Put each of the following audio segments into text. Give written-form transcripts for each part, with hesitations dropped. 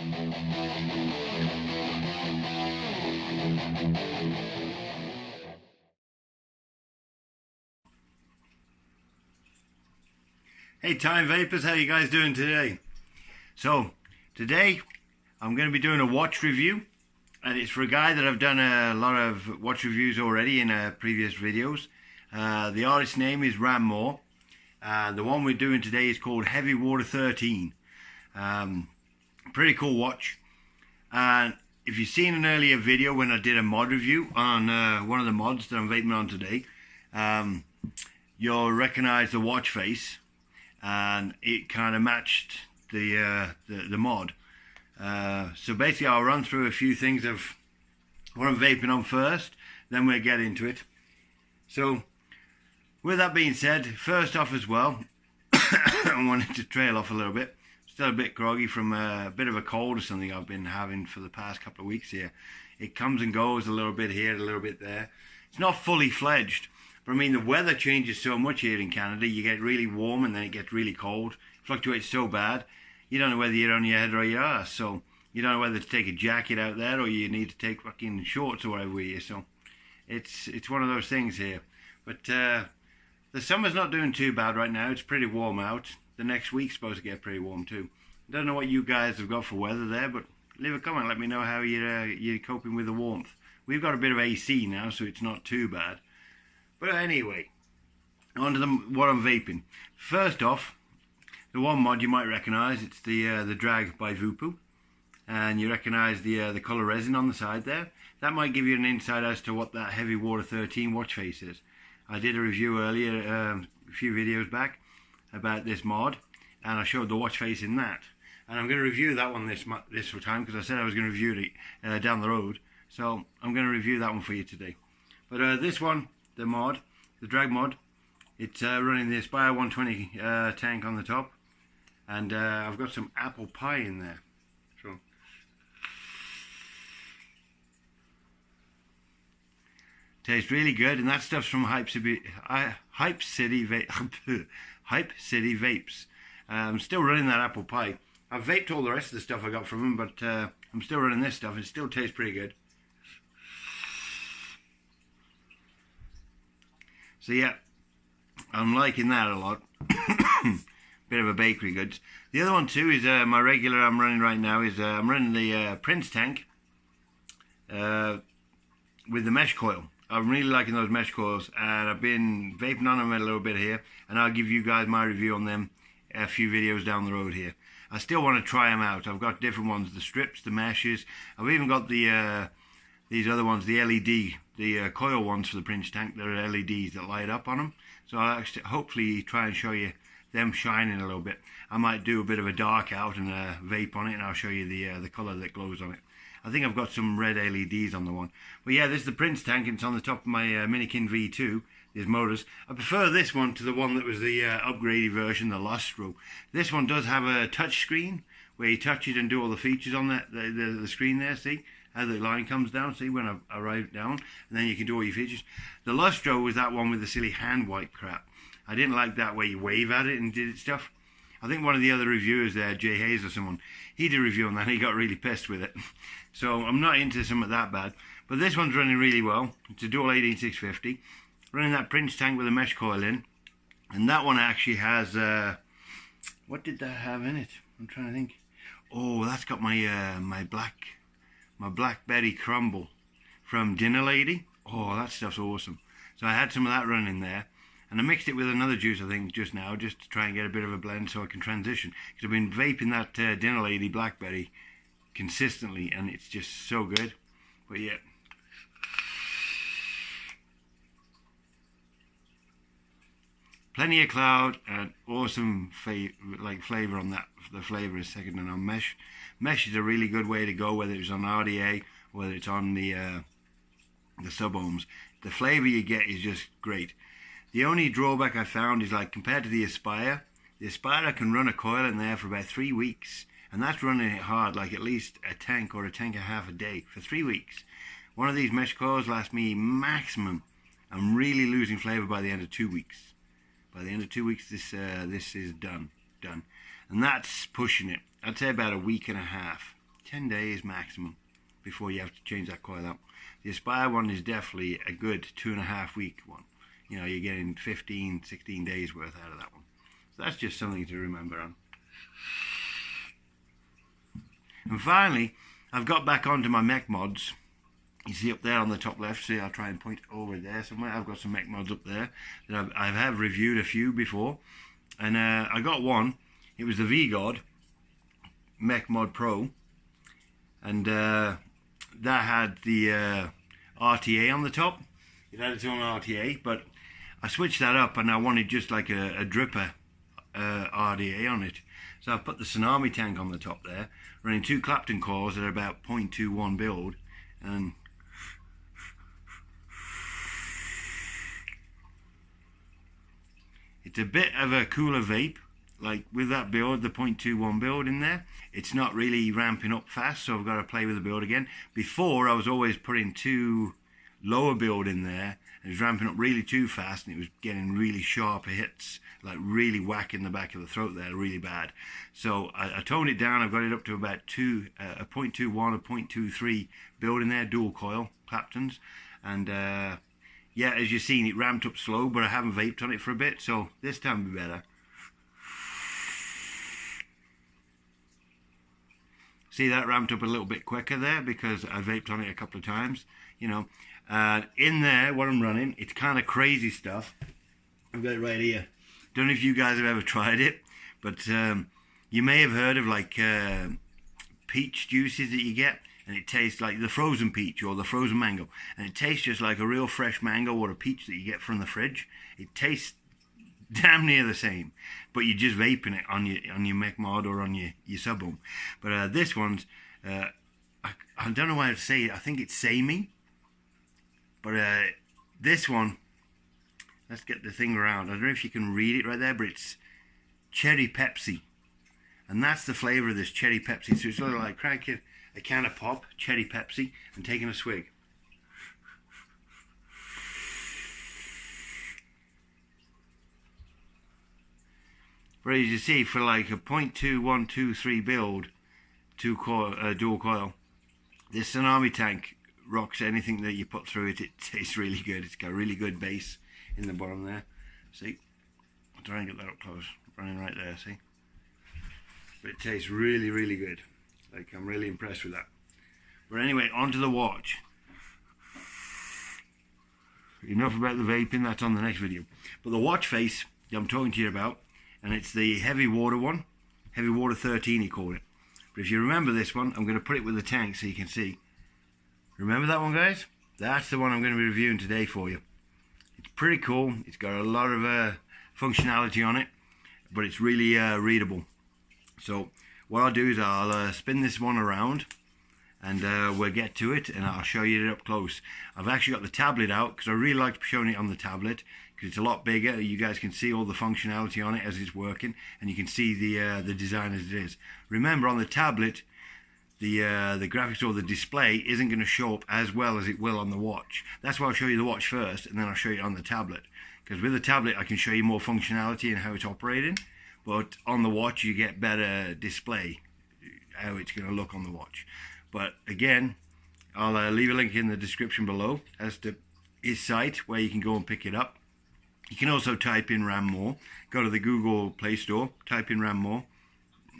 Hey Time Vapors, how you guys doing today? So today I'm going to be doing a watch review, and it's for a guy that I've done a lot of watch reviews already in previous videos. The artist's name is Ram Moore, and the one we're doing today is called Heavy Water 13. Pretty cool watch, and if you've seen an earlier video when I did a mod review on one of the mods that I'm vaping on today, you'll recognize the watch face, and it kind of matched the mod. So basically I'll run through a few things of what I'm vaping on first, then we'll get into it. So with that being said, first off as well, I wanted to trail off a little bit. Still a bit groggy from a bit of a cold or something I've been having for the past couple of weeks here. It comes and goes a little bit here, a little bit there. It's not fully fledged, but I mean the weather changes so much here in Canada. You get really warm and then it gets really cold. It fluctuates so bad, you don't know whether you're on your head or your ass. So you don't know whether to take a jacket out there or you need to take fucking shorts or whatever with you. So it's one of those things here. But the summer's not doing too bad right now. It's pretty warm out. The next week's supposed to get pretty warm too. I don't know what you guys have got for weather there, but leave a comment. Let me know how you're coping with the warmth. We've got a bit of AC now, so it's not too bad. But anyway, on to what I'm vaping. First off, the one mod you might recognise, it's the Drag by Vupu, and you recognise the colour resin on the side there. That might give you an insight as to what that Heavy Water 13 watch face is. I did a review earlier, a few videos back, about this mod, and I showed the watch face in that. And I'm going to review that one this time, because I said I was going to review it down the road. So I'm going to review that one for you today. But this one, the mod, the Drag mod, it's running the Aspire 120 tank on the top, and I've got some apple pie in there. So tastes really good, and that stuff's from Hype City Vapes. I'm still running that apple pie. I've vaped all the rest of the stuff I got from them, but I'm still running this stuff. It still tastes pretty good. So yeah, I'm liking that a lot. Bit of a bakery goods. The other one too is my regular I'm running right now is I'm running the Prince tank with the mesh coil. I'm really liking those mesh coils, and I've been vaping on them a little bit here, and I'll give you guys my review on them a few videos down the road here. I still want to try them out. I've got different ones, the strips, the meshes. I've even got the these other ones, the LED, the coil ones for the Prince tank. They're LEDs that light up on them. So I'll actually hopefully try and show you them shining a little bit. I might do a bit of a dark out and vape on it, and I'll show you the colour that glows on it. I think I've got some red LEDs on the one. But yeah, this is the Prince tank, and it's on the top of my Minikin V2. There's motors. I prefer this one to the one that was the upgraded version, the Lustro. This one does have a touch screen where you touch it and do all the features on that the screen there. See how the line comes down? See when I write it down, and then you can do all your features. The Lustro was that one with the silly hand wipe crap. I didn't like that where you wave at it and did it stuff. I think one of the other reviewers there, Jay Hayes or someone, he did a review on that and he got really pissed with it. So I'm not into something that bad. But this one's running really well. It's a dual 18650. Running that Prince tank with a mesh coil in. And that one actually has, what did that have in it? I'm trying to think. Oh, that's got my my blackberry crumble from Dinner Lady. Oh, that stuff's awesome. So I had some of that running there. And I mixed it with another juice, I think, just now, just to try and get a bit of a blend so I can transition. Because I've been vaping that Dinner Lady Blackberry consistently, and it's just so good. But yeah. Plenty of cloud and awesome flavor on that. The flavor is second to none. Mesh is a really good way to go, whether it's on RDA, whether it's on the sub-ohms. The flavor you get is just great. The only drawback I found is, like, compared to the Aspire I can run a coil in there for about 3 weeks, and that's running it hard, like at least a tank or a tank and a half a day for 3 weeks. One of these mesh coils lasts me maximum. I'm really losing flavor by the end of 2 weeks. By the end of 2 weeks, this is done, and that's pushing it. I'd say about a week and a half. 10 days maximum before you have to change that coil out. The Aspire one is definitely a good 2.5 week one. You know, you're getting 15, 16 days worth out of that one. So that's just something to remember on. And finally, I've got back onto my mech mods. You see up there on the top left, see, I'll try and point over there somewhere. I've got some mech mods up there that I have reviewed a few before. And I got one. It was the V-God Mech Mod Pro. And that had the RTA on the top. It had its own RTA, but I switched that up and I wanted just like a dripper RDA on it. So I've put the Tsunami tank on the top there, running 2 Clapton coils that are about 0.21 build, and it's a bit of a cooler vape. Like with that build, the 0.21 build in there, it's not really ramping up fast, so I've got to play with the build again. Before, I was always putting 2 lower build in there, and it was ramping up really too fast, and it was getting really sharp hits, like really whacking the back of the throat there really bad. So I toned it down. I've got it up to about a 0.21 or 0.23 build in there, dual coil Claptons, and yeah, as you've seen, it ramped up slow, but I haven't vaped on it for a bit, so this time will be better. See, that ramped up a little bit quicker there because I vaped on it a couple of times, you know. In there, what I'm running, it's kind of crazy stuff. I've got it right here. Don't know if you guys have ever tried it, but you may have heard of like peach juices that you get, and it tastes like the frozen peach or the frozen mango, and it tastes just like a real fresh mango or a peach that you get from the fridge. It tastes damn near the same, but you're just vaping it on your mech mod or on your sub home. But this one's I don't know how to say it. I think it's samey, but this one, let's get the thing around. I don't know if you can read it right there, but it's cherry Pepsi, and that's the flavor of this cherry Pepsi. So it's sort of like cracking a can of pop, cherry Pepsi, and taking a swig. But as you see, for like a 0.2123 build, dual coil, this Tsunami tank rocks anything that you put through it. It tastes really good. It's got a really good bass in the bottom there. See? I'll try and get that up close. Running right there, see? But it tastes really, really good. Like, I'm really impressed with that. But anyway, onto the watch. Enough about the vaping, that's on the next video. But the watch face that I'm talking to you about, and it's the heavy water one, heavy water 13 he called it. But if you remember this one, I'm going to put it with the tank so you can see. Remember that one, guys? That's the one I'm going to be reviewing today for you. It's pretty cool. It's got a lot of functionality on it, but it's really readable. So what I'll do is I'll spin this one around, and we'll get to it, and I'll show you it up close. I've actually got the tablet out because I really like showing it on the tablet because it's a lot bigger. You guys can see all the functionality on it as it's working, and you can see the design as it is. Remember, on the tablet, the graphics or the display isn't going to show up as well as it will on the watch. That's why I'll show you the watch first, and then I'll show you it on the tablet. Because with the tablet, I can show you more functionality and how it's operating, but on the watch, you get better display, how it's going to look on the watch. But again, I'll leave a link in the description below as to his site where you can go and pick it up. You can also type in Ram More. Go to the Google Play Store, type in Ram More.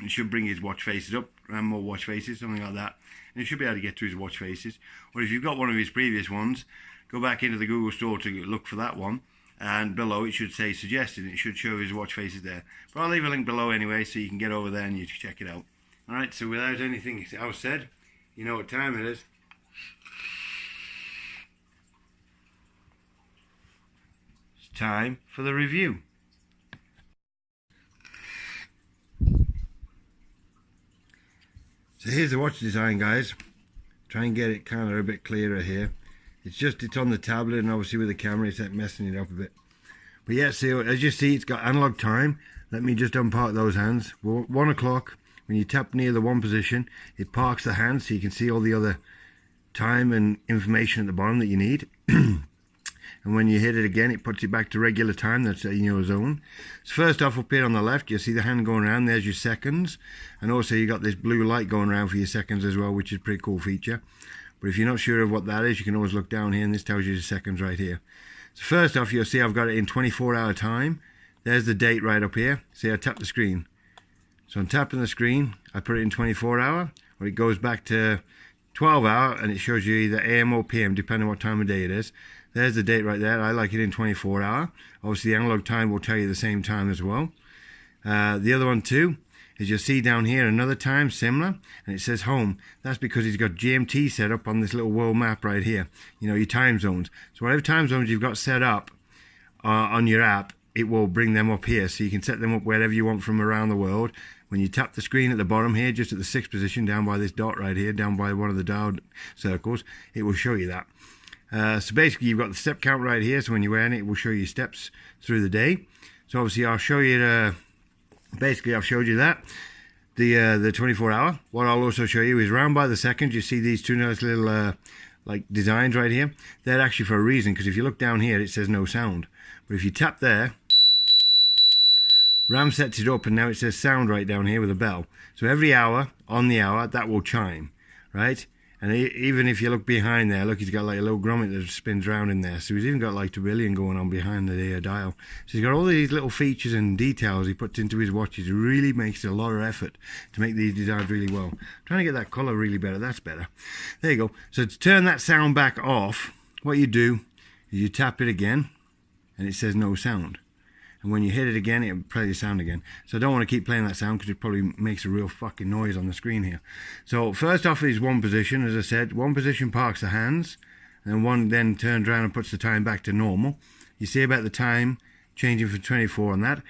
It should bring his watch faces up, Ram More watch faces, something like that. And you should be able to get to his watch faces. Or if you've got one of his previous ones, go back into the Google Store to look for that one. And below it should say suggested, and it should show his watch faces there. But I'll leave a link below anyway, so you can get over there and you can check it out. Alright, so without anything else said, you know what time it is. It's time for the review. So here's the watch design, guys. Try and get it kind of a bit clearer here. It's on the tablet, and obviously with the camera it's messing it up a bit. But yeah, so as you see, it's got analog time. Let me just unpark those hands. 1 o'clock. When you tap near the one position, it parks the hands so you can see all the other time and information at the bottom that you need. And and when you hit it again, it puts it back to regular time. That's in your zone. So first off, up here on the left, you'll see the hand going around. There's your seconds, and also you got this blue light going around for your seconds as well, which is a pretty cool feature. But if you're not sure of what that is, you can always look down here, and this tells you the seconds right here. So first off, you'll see I've got it in 24-hour time. There's the date right up here. See, I tap the screen. So I'm tapping the screen, I put it in 24-hour, or it goes back to 12-hour, and it shows you either AM or PM, depending on what time of day it is. There's the date right there. I like it in 24-hour. Obviously, the analog time will tell you the same time as well. The other one too is you'll see down here another time similar, and it says home. That's because he's got GMT set up on this little world map right here. You know, your time zones. So whatever time zones you've got set up on your app, it will bring them up here. So you can set them up wherever you want from around the world. When you tap the screen at the bottom here, just at the 6th position, down by this dot right here, down by one of the dial circles, it will show you that. So basically, you've got the step count right here. So when you're wearing it, it will show you steps through the day. So obviously, I'll show you. Basically, I've showed you that the 24-hour. What I'll also show you is round by the seconds. You see these two nice little like designs right here. They're actually for a reason, because if you look down here, it says no sound. But if you tap there, RAM sets it up, and now it says sound right down here with a bell. So every hour, on the hour, that will chime, right? And even if you look behind there, look, he's got like a little grommet that spins around in there. So he's even got like tourbillon going on behind the dial. So he's got all these little features and details he puts into his watches. It really makes a lot of effort to make these designs really well. I'm trying to get that colour really better. That's better. There you go. So to turn that sound back off, what you do is you tap it again, and it says no sound. And when you hit it again, it'll play the sound again. So I don't want to keep playing that sound, because it probably makes a real fucking noise on the screen here. So first off is one position, as I said. One position parks the hands, and one then turns around and puts the time back to normal. You see about the time changing from 24 on that.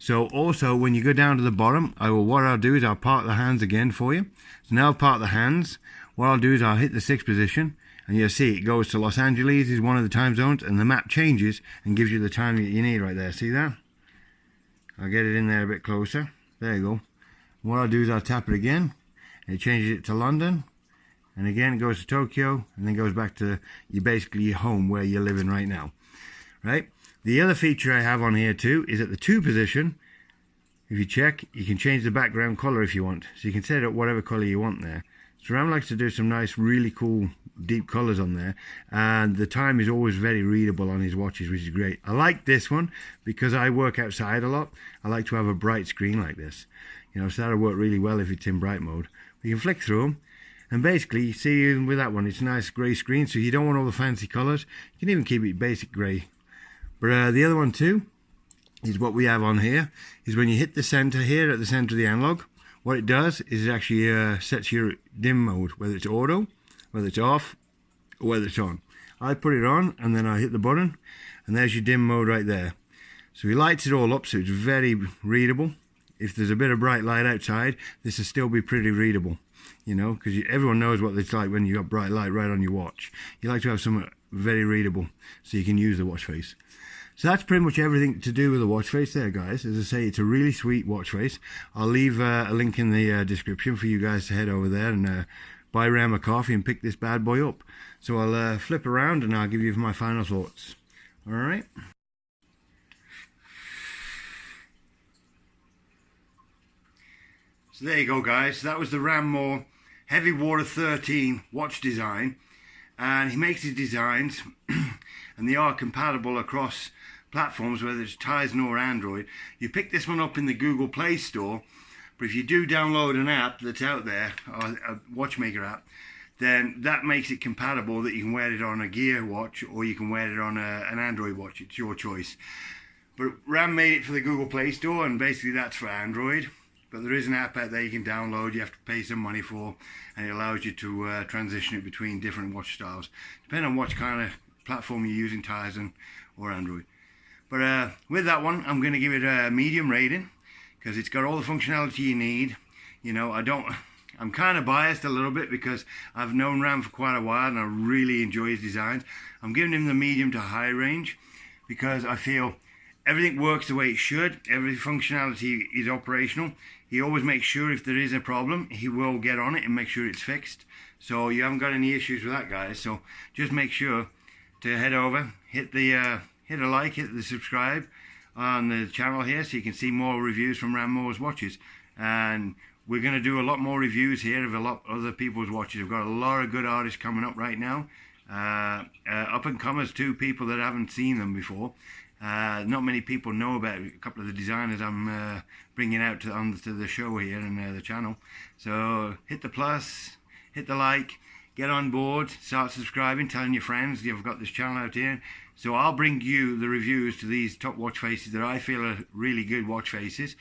So also, when you go down to the bottom, what I'll do is I'll park the hands again for you. So now I've parked the hands. What I'll do is I'll hit the 6th position, and you'll see it goes to Los Angeles is one of the time zones, and the map changes and gives you the time that you need right there. See that? I'll get it in there a bit closer. There you go. What I'll do is I'll tap it again, and it changes it to London, and again it goes to Tokyo, and then goes back to basically your home where you're living right now. Right? The other feature I have on here too is at the 2 position. If you check, you can change the background color if you want. So you can set up whatever color you want there. So Ram likes to do some nice, really cool, deep colors on there, and the time is always very readable on his watches, which is great. I like this one because I work outside a lot. I like to have a bright screen like this, you know, so that'll work really well if it's in bright mode. You can flick through them, and basically, see, even with that one, it's a nice grey screen, so you don't want all the fancy colors. You can even keep it basic grey. But the other one too is what we have on here, is when you hit the center here, at the center of the analog, what it does is it actually sets your dim mode, whether it's auto, whether it's off, or whether it's on. I put it on, and then I hit the button, and there's your dim mode right there. So he lights it all up, so it's very readable. If there's a bit of bright light outside, this will still be pretty readable, you know, because everyone knows what it's like when you got bright light right on your watch. You like to have something very readable, so you can use the watch face. So that's pretty much everything to do with the watch face there, guys. As I say, it's a really sweet watch face. I'll leave a link in the description for you guys to head over there and buy Ram a coffee and pick this bad boy up. So I'll flip around and I'll give you my final thoughts. Alright. So there you go, guys. That was the Ram Heavy Water 13 watch design. And he makes his designs and they are compatible across platforms, whether it's Tizen or Android. You pick this one up in the Google Play Store, but if you do download an app that's out there, or a watchmaker app, then that makes it compatible that you can wear it on a Gear watch or you can wear it on an Android watch. It's your choice. But Ram made it for the Google Play Store, and basically that's for Android. But there is an app out there you can download, you have to pay some money for, and it allows you to transition it between different watch styles, depending on what kind of platform you're using, Tizen or Android. But with that one, I'm going to give it a medium rating, because it's got all the functionality you need. You know, I'm kind of biased a little bit because I've known Ram for quite a while and I really enjoy his designs. I'm giving him the medium to high range because I feel everything works the way it should. Every functionality is operational. He always makes sure if there is a problem, he will get on it and make sure it's fixed. So you haven't got any issues with that, guys. So just make sure to head over, hit a like, hit the subscribe on the channel here so you can see more reviews from Rammore's watches. And we're going to do a lot more reviews here of a lot of other people's watches. We've got a lot of good artists coming up right now, up and comers too, people that haven't seen them before. Not many people know about a couple of the designers I'm bringing out onto the show here and the channel. So hit the plus, hit the like, get on board, start subscribing, telling your friends you've got this channel out here. So I'll bring you the reviews to these top watch faces that I feel are really good watch faces,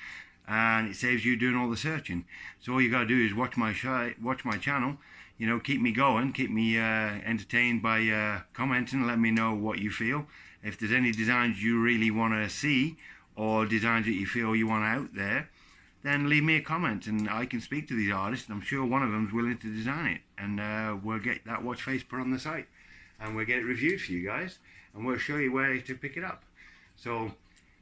and it saves you doing all the searching. So all you got to do is watch my channel, you know, keep me going, keep me entertained by commenting, let me know what you feel. If there's any designs you really want to see, or designs that you feel you want out there, then leave me a comment and I can speak to these artists, and I'm sure one of them's willing to design it, and we'll get that watch face put on the site and we'll get it reviewed for you guys, and we'll show you where to pick it up. So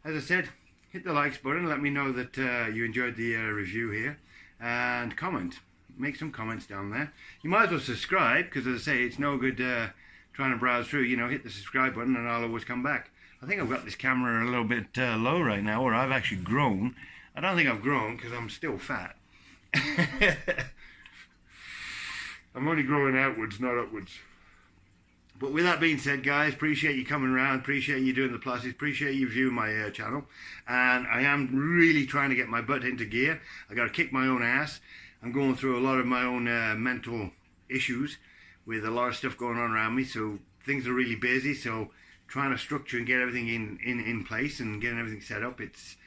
as I said, hit the likes button, let me know that you enjoyed the review here, and comment, make some comments down there. You might as well subscribe, because as I say, it's no good trying to browse through. You know, hit the subscribe button and I'll always come back. I think I've got this camera a little bit low right now, or I've actually grown. I don't think I've grown because I'm still fat. I'm only growing outwards, not upwards. But with that being said, guys, appreciate you coming around, appreciate you doing the pluses, appreciate you viewing my channel. And I am really trying to get my butt into gear. I got to kick my own ass. I'm going through a lot of my own mental issues with a lot of stuff going on around me, so things are really busy. So trying to structure and get everything in place and getting everything set up, it's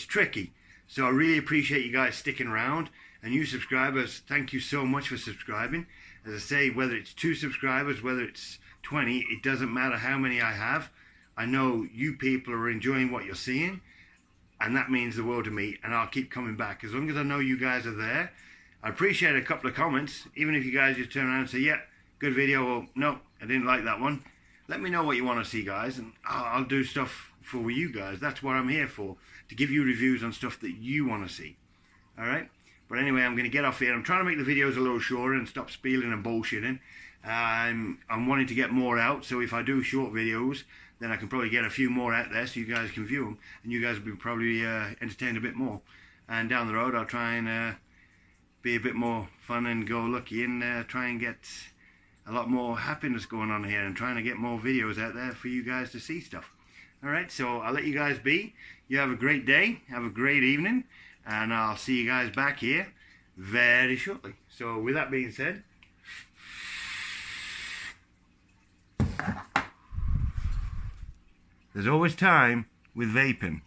tricky. So I really appreciate you guys sticking around, and you subscribers, thank you so much for subscribing. As I say, whether it's 2 subscribers, whether it's 20, it doesn't matter how many I have. I know you people are enjoying what you're seeing, and that means the world to me, and I'll keep coming back as long as I know you guys are there. I appreciate a couple of comments, even if you guys just turn around and say, yeah, good video, or no, I didn't like that one. Let me know what you want to see, guys, and I'll do stuff for you guys. That's what I'm here for, to give you reviews on stuff that you want to see. Alright? But anyway, I'm going to get off here. I'm trying to make the videos a little shorter and stop spieling and bullshitting. I'm wanting to get more out, so if I do short videos, then I can probably get a few more out there so you guys can view them, and you guys will be probably entertained a bit more. And down the road, I'll try and be a bit more fun and go lucky, and try and get a lot more happiness going on here, and trying to get more videos out there for you guys to see stuff. Alright, so I'll let you guys be. You have a great day, have a great evening, and I'll see you guys back here very shortly. So with that being said, there's always time with vaping.